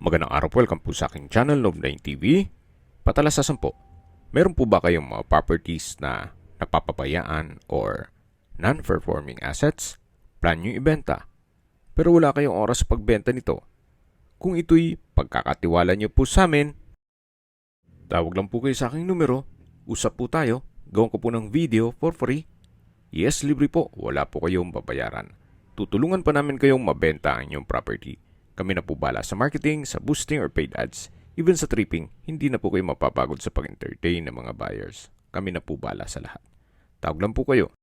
Magandang araw po, welcome po sa aking channel, Love9 TV. Patalasasan po, meron po ba kayong mga properties na napapabayaan or non-performing assets? Plan nyo ibenta, pero wala kayong oras sa pagbenta nito. Kung ito'y pagkakatiwala nyo po sa amin, tawag lang po kayo sa aking numero, usap po tayo, gawin ko po ng video for free. Yes, libre po, wala po kayong babayaran. Tutulungan pa namin kayong mabenta ang inyong property. Kami na po bala sa marketing, sa boosting or paid ads. Even sa tripping, hindi na po kayo mapapagod sa pag-entertain ng mga buyers. Kami na po bala sa lahat. Tawag lang po kayo.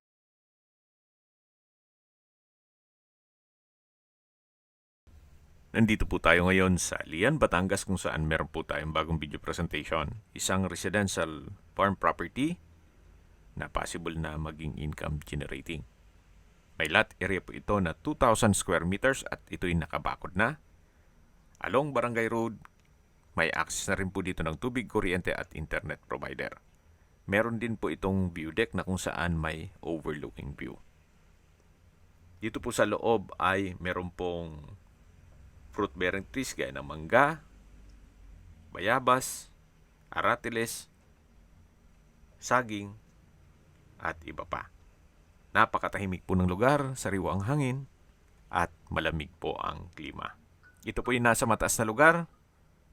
Nandito po tayo ngayon sa Lian, Batangas kung saan meron po tayong bagong video presentation. Isang residential farm property na possible na maging income generating. May lot area po ito na 2,000 square meters at ito'y nakabakod na. Along Barangay Road, may access na rin po dito ng tubig, kuryente at internet provider. Meron din po itong view deck na kung saan may overlooking view. Dito po sa loob ay meron pong fruit-bearing trees gaya ng mangga, bayabas, aratiles, saging, at iba pa. Napakatahimik po ng lugar, sariwa ang hangin, at malamig po ang klima. Ito po yung nasa mataas na lugar.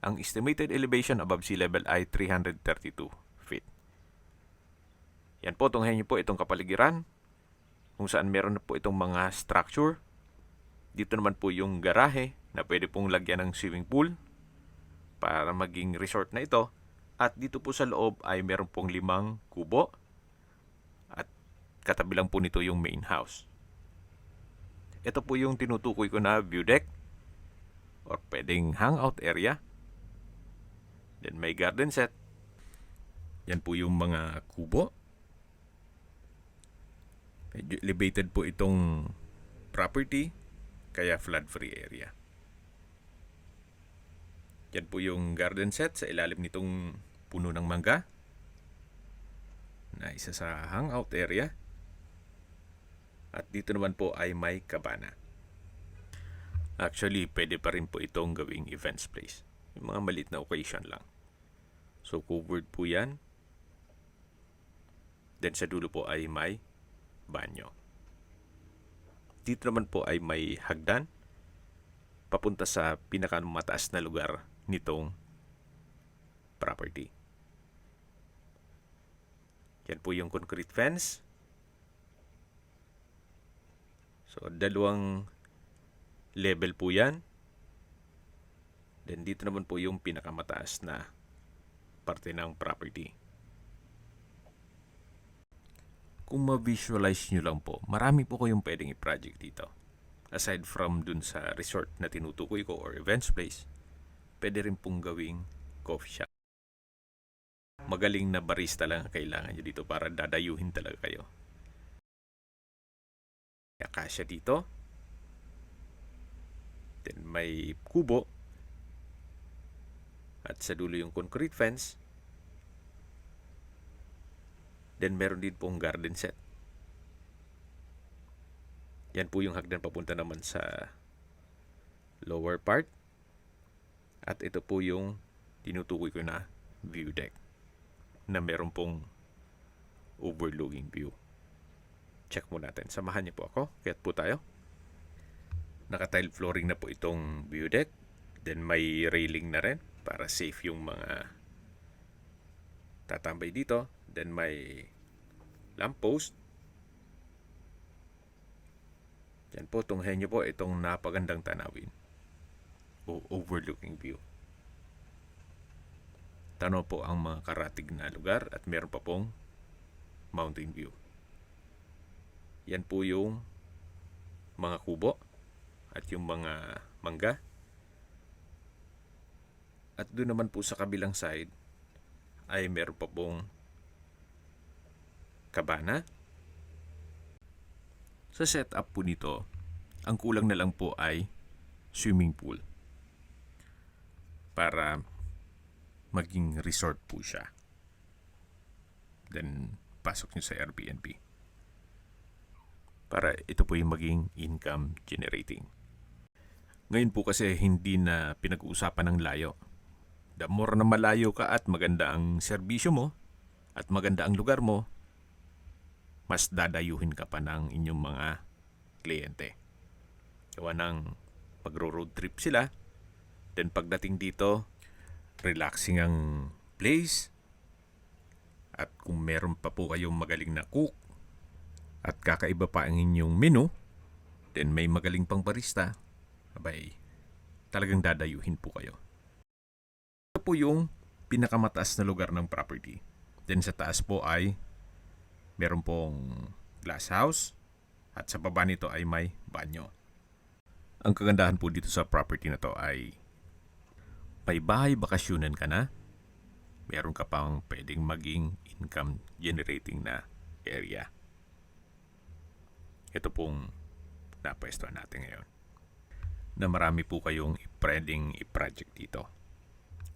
Ang estimated elevation above sea level ay 332 feet. Yan po, tunghayan niyo po itong kapaligiran, kung saan meron na po itong mga structure. Dito naman po yung garahe na pwede pong lagyan ng swimming pool para maging resort na ito. At dito po sa loob ay meron pong 5 kubo. Katabi lang po nito yung main house. Ito po yung tinutukoy ko na view deck or pwedeng hangout area. Then may garden set. Yan po yung mga kubo. Medyo elevated po itong property kaya flood-free area. Yan po yung garden set sa ilalim nitong puno ng mangga na isa sa hangout area. At dito naman po ay may kabana. Actually, pwede pa rin po itong gawing events place. Yung mga maliit na occasion lang. So, covered po yan. Then sa dulo po ay may banyo. Dito naman po ay may hagdan papunta sa pinakamataas na lugar nitong property. Yan po yung concrete fence. So, 2 level po yan. Then, dito naman po yung pinakamataas na parte ng property. Kung ma-visualize nyo lang po, marami po kayong pwedeng i-project dito. Aside from dun sa resort na tinutukoy ko or events place, pwede rin pong gawing coffee shop. Magaling na barista lang ang kailangan nyo dito para dadayuhin talaga kayo. Akasya dito. Then may kubo. At sa dulo yung concrete fence. Then meron din pong garden set. Yan po yung hagdan papunta naman sa lower part. At ito po yung tinutukoy ko na view deck na meron pong overlooking view. Check mo natin. Samahan niyo po ako. Kaya't po tayo. Naka-tile flooring na po itong view deck. Then may railing na rin para safe yung mga tatambay dito. Then may lamppost. Yan po, tunghayan niyo po itong napagandang tanawin o overlooking view. Tanaw po ang mga karatig na lugar at meron pa pong mountain view. Yan po yung mga kubo at yung mga mangga. At doon naman po sa kabilang side ay meron pa pong kabana. Sa setup po nito, ang kulang na lang po ay swimming pool para maging resort po siya. Then, pasok nyo sa Airbnb. Para ito po yung maging income generating. Ngayon po kasi hindi na pinag-uusapan ng layo. The more na malayo ka at maganda ang serbisyo mo at maganda ang lugar mo, mas dadayuhin ka pa ng inyong mga kliyente. Gawa ng magro-road trip sila. Then pagdating dito, relaxing ang place. At kung meron pa po kayong magaling na cook at kakaiba pa ang inyong menu, then may magaling pang barista, abay, talagang dadayuhin po kayo. Ito po yung pinakamataas na lugar ng property. Then sa taas po ay meron pong glass house at sa baba nito ay may banyo. Ang kagandahan po dito sa property na to ay may bahay bakasyonan ka na, meron ka pang pwedeng maging income generating na area. Ito pong napwestuhan natin ngayon na marami po kayong pwedeng i-project dito.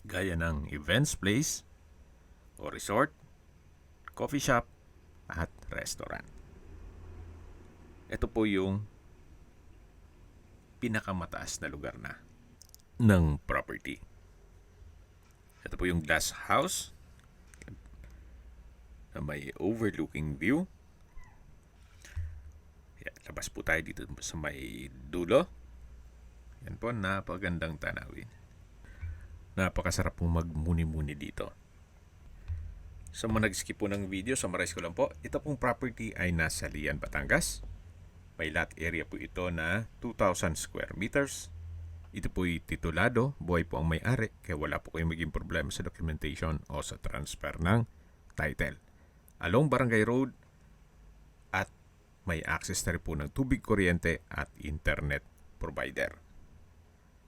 Gaya ng events place o resort, coffee shop, at restaurant. Ito po yung pinakamataas na lugar na ng property. Ito po yung glass house na may overlooking view. Yan, labas po tayo dito sa may dulo. Yan po, napagandang tanawin. Napakasarap pong magmuni-muni dito. Sa mga nag-skip po ng video, summarize ko lang po. Ito pong property ay nasa Lian, Batangas. May lot area po ito na 2,000 square meters. Ito po'y titulado, buhay po ang may-ari, kaya wala po kayong maging problema sa documentation o sa transfer ng title. Along Barangay Road at may access na rin po ng tubig, kuryente at internet provider.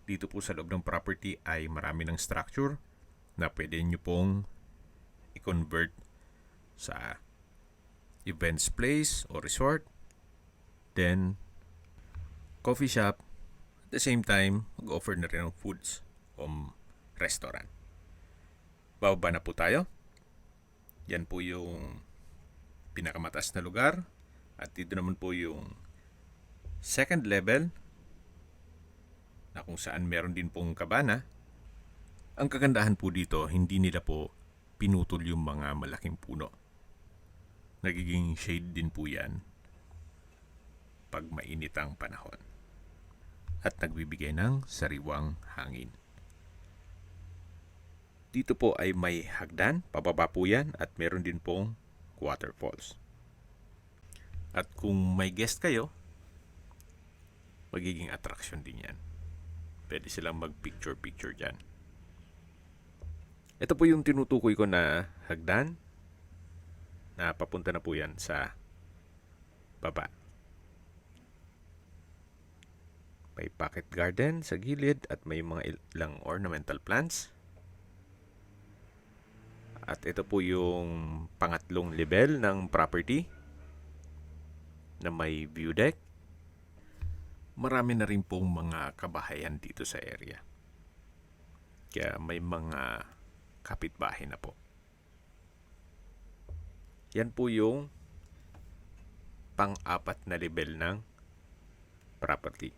Dito po sa loob ng property ay marami ng structure na pwede nyo pong i-convert sa events place o resort, then coffee shop. At the same time, mag-offer na rin ng foods o restaurant. Bababa na po tayo. Yan po yung pinakamataas na lugar. At dito naman po yung second level na kung saan meron din pong kabana. Ang kagandahan po dito, hindi nila po pinutol yung mga malaking puno. Nagiging shade din po yan pag mainit ang panahon. At nagbibigay ng sariwang hangin. Dito po ay may hagdan, pababa po yan, at meron din pong waterfalls. At kung may guest kayo, magiging attraction din yan. Pwede silang mag-picture-picture dyan. Ito po yung tinutukoy ko na hagdan na papunta na po yan sa baba. May pocket garden sa gilid at may mga ilang ornamental plants. At ito po yung pangatlong level ng property na may view deck. Marami na rin pong mga kabahayan dito sa area. Kaya may mga kapitbahay na po. Yan po yung pang-apat na level ng property.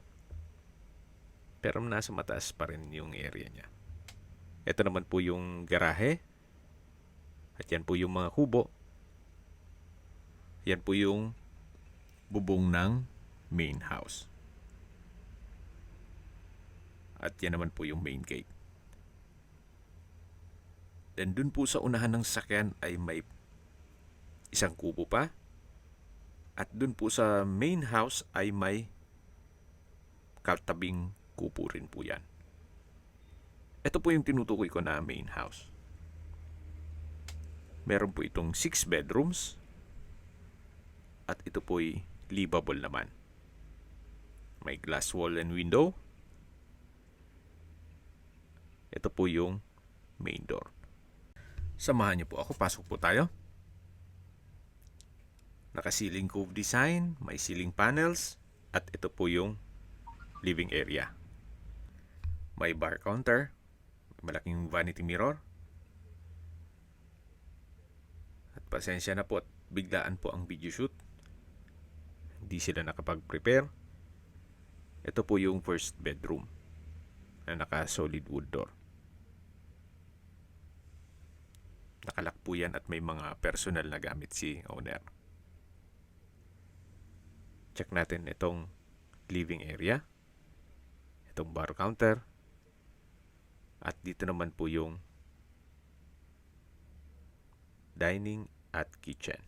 Pero nasa mataas pa rin yung area niya. Ito naman po yung garahe. At yan po yung mga kubo. Yan po yung bubong ng main house. At yan naman po yung main gate. Then dun po sa unahan ng sasakyan ay may isang kubo pa. At dun po sa main house ay may katabing kubo rin po yan. Ito po yung tinutukoy ko na main house. Meron po itong 6 bedrooms. At ito po'y livable naman. May glass wall and window. Ito po yung main door. Samahan niyo po ako. Pasok po tayo. Naka-ceiling cove design. May ceiling panels. At ito po yung living area. May bar counter. May malaking vanity mirror. At pasensya na po at biglaan po ang video shoot. Hindi sila nakapag-prepare. Ito po yung first bedroom. na naka-solid wood door. Nakalak po yan at may mga personal na gamit si owner. Check natin itong living area, itong bar counter, at dito naman po yung dining at kitchen.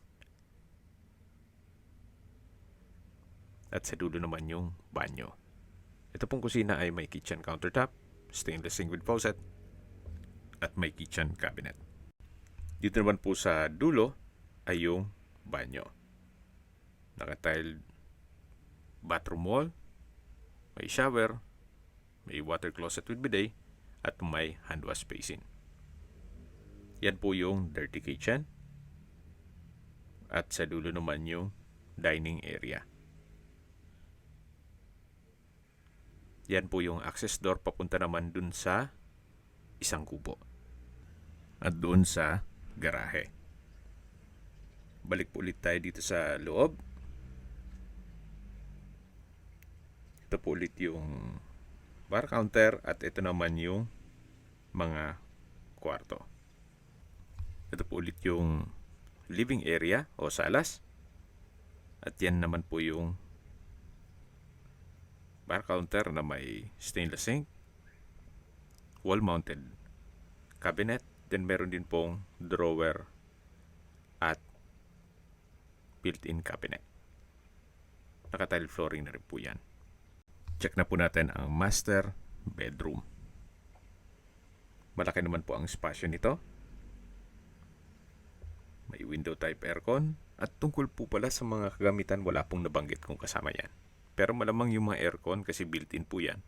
At sa dulo naman yung banyo. Ito pong kusina ay may kitchen countertop, stainless sink with faucet, at may kitchen cabinet. Dito naman po sa dulo ay yung banyo. Naka-tiled bathroom wall, may shower, may water closet with bidet, at may hand wash basin. Yan po yung dirty kitchen. At sa dulo naman yung dining area. Yan po yung access door papunta naman dun sa isang kubo. At doon sa garahe. Balik po ulit tayo dito sa loob. Ito po ulit yung bar counter at ito naman yung mga kwarto. Ito po ulit yung living area o salas. At yan naman po yung bar counter na may stainless sink, wall-mounted cabinet, then meron din pong drawer at built-in cabinet. Naka-tile flooring na rin po yan. Check na po natin ang master bedroom. Malaki naman po ang spasyo nito. May window type aircon. At tungkol po pala sa mga kagamitan, wala pong nabanggit kung kasama yan. Pero malamang yung mga aircon, kasi built-in po yan,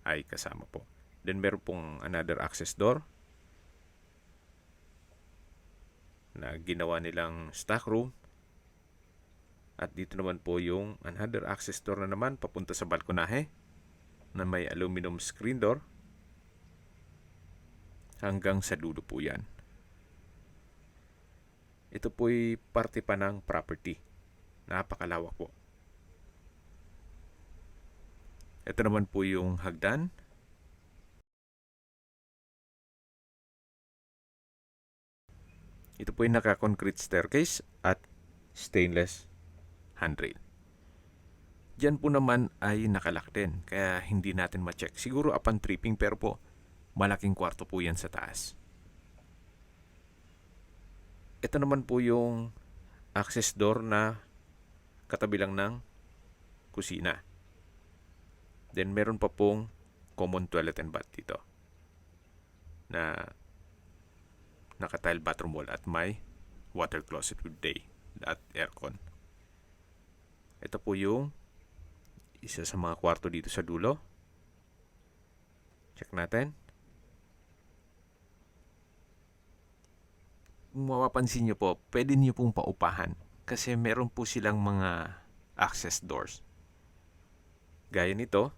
ay kasama po. Then meron pong another access door na ginawa nilang stock room. At dito naman po yung another access door na naman papunta sa balkonahe na may aluminum screen door. Hanggang sa dulo po yan. Ito po'y parte pa ng property. Napakalawak po. Ito naman po yung hagdan. Ito po yung naka-concrete staircase at stainless handrail. Diyan po naman ay nakalak din, kaya hindi natin ma-check. Siguro upon tripping, pero po malaking kwarto po yan sa taas. Ito naman po yung access door na katabi lang ng kusina. Then meron pa pong common toilet and bath dito na naka-tile bathroom wall at may water closet with bidet at aircon. Ito po yung isa sa mga kwarto dito sa dulo. Check natin. Kung mapapansin nyo po, pwede nyo pong paupahan kasi meron po silang mga access doors. Gaya nito,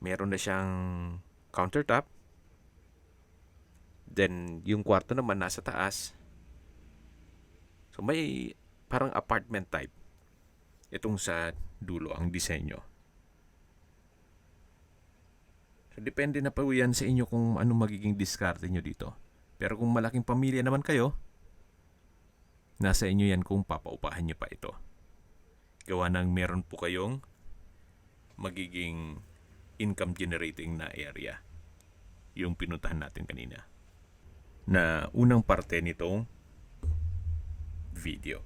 meron na siyang countertop. Then, yung kwarto naman nasa taas. So, may parang apartment type. Itong sa dulo, ang disenyo. So, depende na po yan sa inyo kung ano magiging diskarte nyo dito. Pero kung malaking pamilya naman kayo, nasa inyo yan kung papaupahan nyo pa ito. Gawa ng meron po kayong magiging income generating na area. Yung pinuntahan natin kanina. Na unang parte nitong video.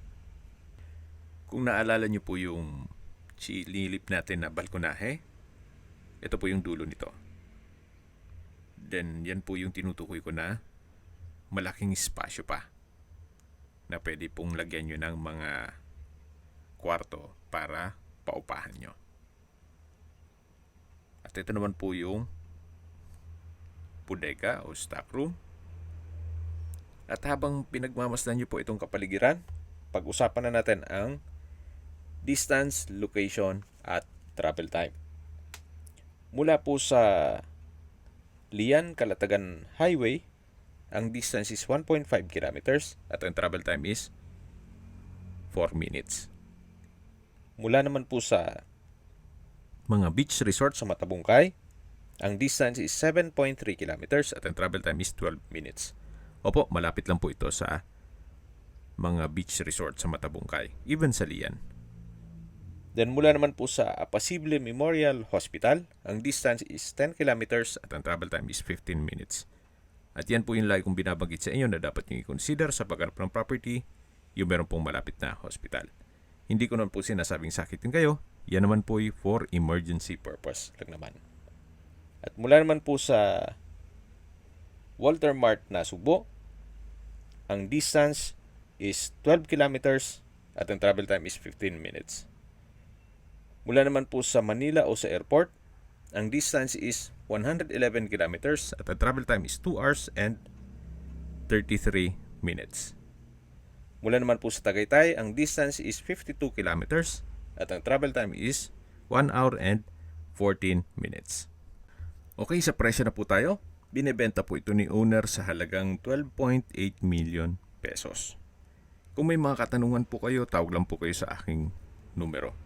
Kung naalala nyo po yung sinilip natin na balkonahe, ito po yung dulo nito. Then, yan po yung tinutukoy ko na malaking espasyo pa na pwede pong lagyan nyo ng mga kwarto para paupahan nyo. At ito naman po yung bodega o stock room. At habang pinagmamasdan nyo po itong kapaligiran, pag-usapan na natin ang distance, location, at travel time. Mula po sa Lian Calatagan Highway, ang distance is 1.5 kilometers at ang travel time is 4 minutes. Mula naman po sa mga beach resort sa Matabungkay, Ang distance is 7.3 kilometers at ang travel time is 12 minutes. Opo, malapit lang po ito sa mga beach resort sa Matabungkay, even sa Lian. Then mula naman po sa Apacible Memorial Hospital, ang distance is 10 kilometers at ang travel time is 15 minutes. At yan po yung lagi kong binabanggit sa inyo na dapat nyo i-consider sa paghanap ng property, yung meron pong malapit na hospital. Hindi ko naman po sinasabing sakitin kayo, yan naman po for emergency purpose lang naman. At mula naman po sa Walter Mart na Subo, ang distance is 12 kilometers at ang travel time is 15 minutes. Mula naman po sa Manila o sa airport, ang distance is 111 kilometers at ang travel time is 2 hours and 33 minutes. Mula naman po sa Tagaytay, ang distance is 52 kilometers at ang travel time is 1 hour and 14 minutes. Okay, sa presyo na po tayo. Binebenta po ito ni owner sa halagang 12.8 million pesos. Kung may mga katanungan po kayo, tawag lang po kayo sa aking numero.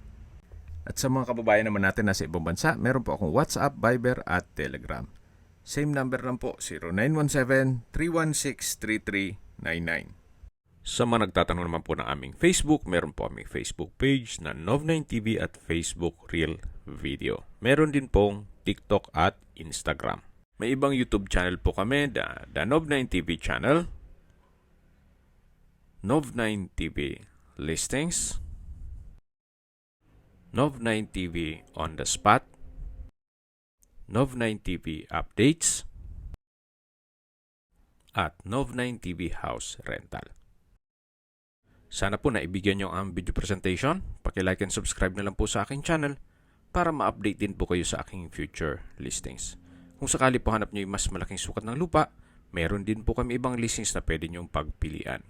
At sa mga kababayan naman natin na sa ibang bansa, meron po akong WhatsApp, Viber at Telegram. Same number lang po, 0917-316-3399. Sa mga nagtatanong naman po ng aming Facebook, meron po aming Facebook page na Nov9TV at Facebook Real Video. Meron din pong TikTok at Instagram. May ibang YouTube channel po kami, the Nov9TV channel, Nov9TV Listings, Nov9TV On The Spot, Nov9TV Updates, at Nov9TV House Rental. Sana po naibigyan nyo ang video presentation. Paki-like and subscribe na lang po sa aking channel para ma-update din po kayo sa aking future listings. Kung sakali po hanap nyo yung mas malaking sukat ng lupa, meron din po kami ibang listings na pwede nyong pagpilian.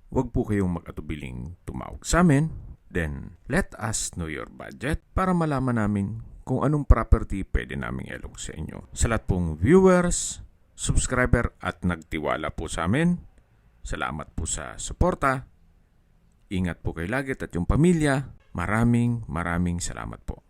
Huwag po kayong mag-atubiling tumawag sa amin. Then, let us know your budget para malaman namin kung anong property pwede naming ilong sa inyo. Sa lahat pong viewers, subscriber at nagtiwala po sa amin, salamat po sa suporta. Ingat po kayo lagi at yung pamilya. Maraming salamat po.